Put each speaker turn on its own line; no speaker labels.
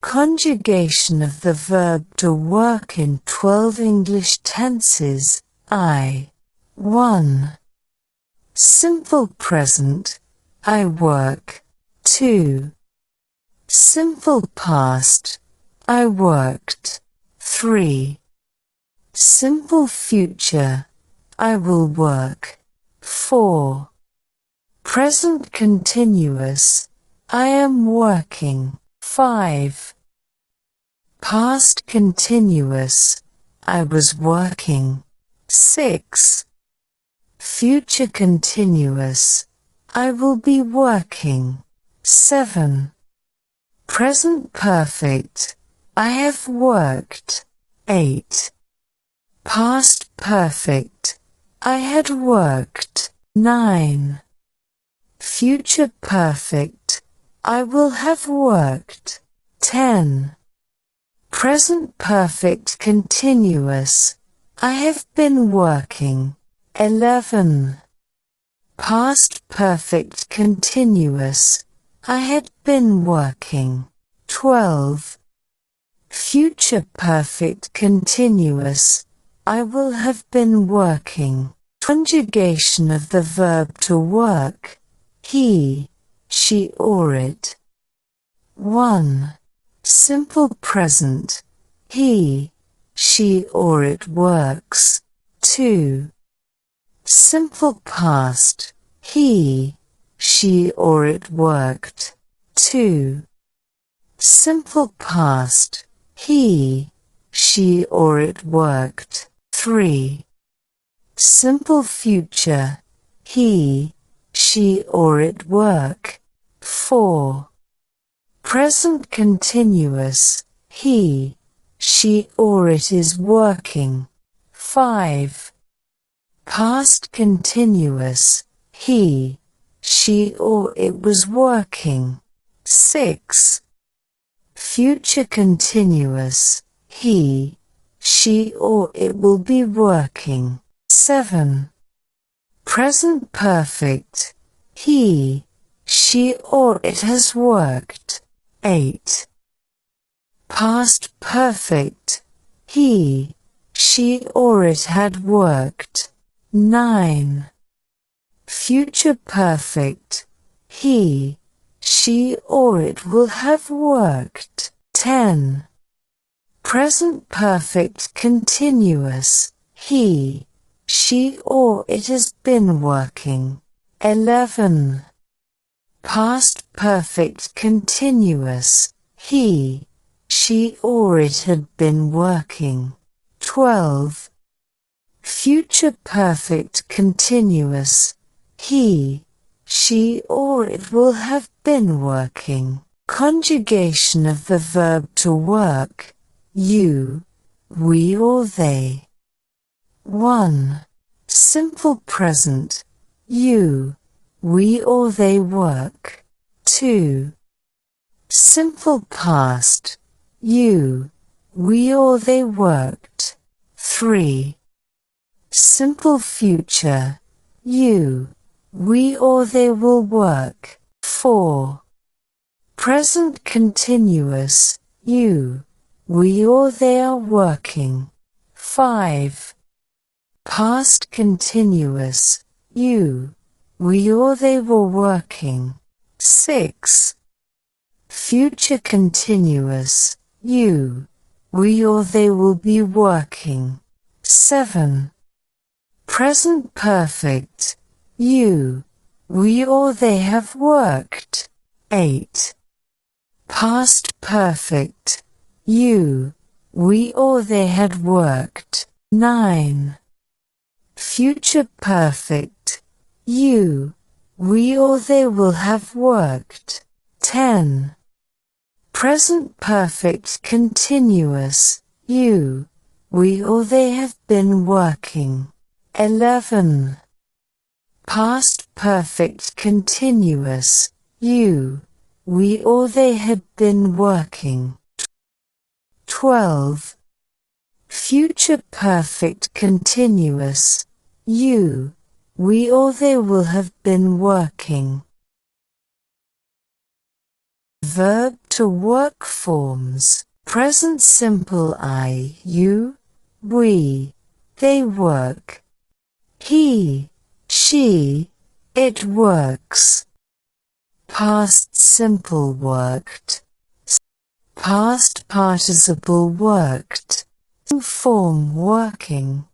Conjugation of the verb to work in 12 English tenses. 1. Simple present, I work. 2. Simple past, I worked. 3. Simple future, I will work. 4. Present continuous, I am working. 5. Past continuous, I was working. 6. Future continuous, I will be working. 7. Present perfect, I have worked. 8. Past perfect, I had worked. 9. Future perfect, I will have worked. 10. Present perfect continuous, I have been working. 11. Past perfect continuous, I had been working. 12. Future perfect continuous, I will have been working. Conjugation of the verb to work. He, she or it. 1. Simple present. He, she or it works. 2. Simple past. He, she or it worked. 2. Simple past. He, she or it worked. 3. Simple future. He, she or it work. 4. Present continuous. He, she or it is working. 5. Past continuous. He, she or it was working. 6. Future continuous. He, she or it will be working. 7. Present perfect. He, she or it has worked. 8. Past perfect. He, she or it had worked. 9. Future perfect. He, she or it will have worked. 10. Present perfect continuous. He, she or it has been working. 11. Past perfect continuous. He, she or it had been working. 12. Future perfect continuous. He, she or it will have been working. Conjugation of the verb to work. You, we or they. 1. Simple present. You, we or they work. 2. Simple past. You, we or they worked. 3. Simple future. You, we or they will work. 4. Present continuous. You, we or they are working. 5. Past continuous. You, we or they were working. 6. Future continuous. You, we or they will be working. 7. Present perfect. You, we or they have worked. 8. Past perfect. You, we or they had worked. 9. Future perfect. You, we or they will have worked. 10. Present perfect continuous. You, we or they have been working. 11. Past perfect continuous. You, we or they had been working. 12. Future perfect continuous. You, we or they will have been working. Verb to work forms. Present simple I, you, we, they work. He, she, it works. Past simple worked. Past participle worked. Form working.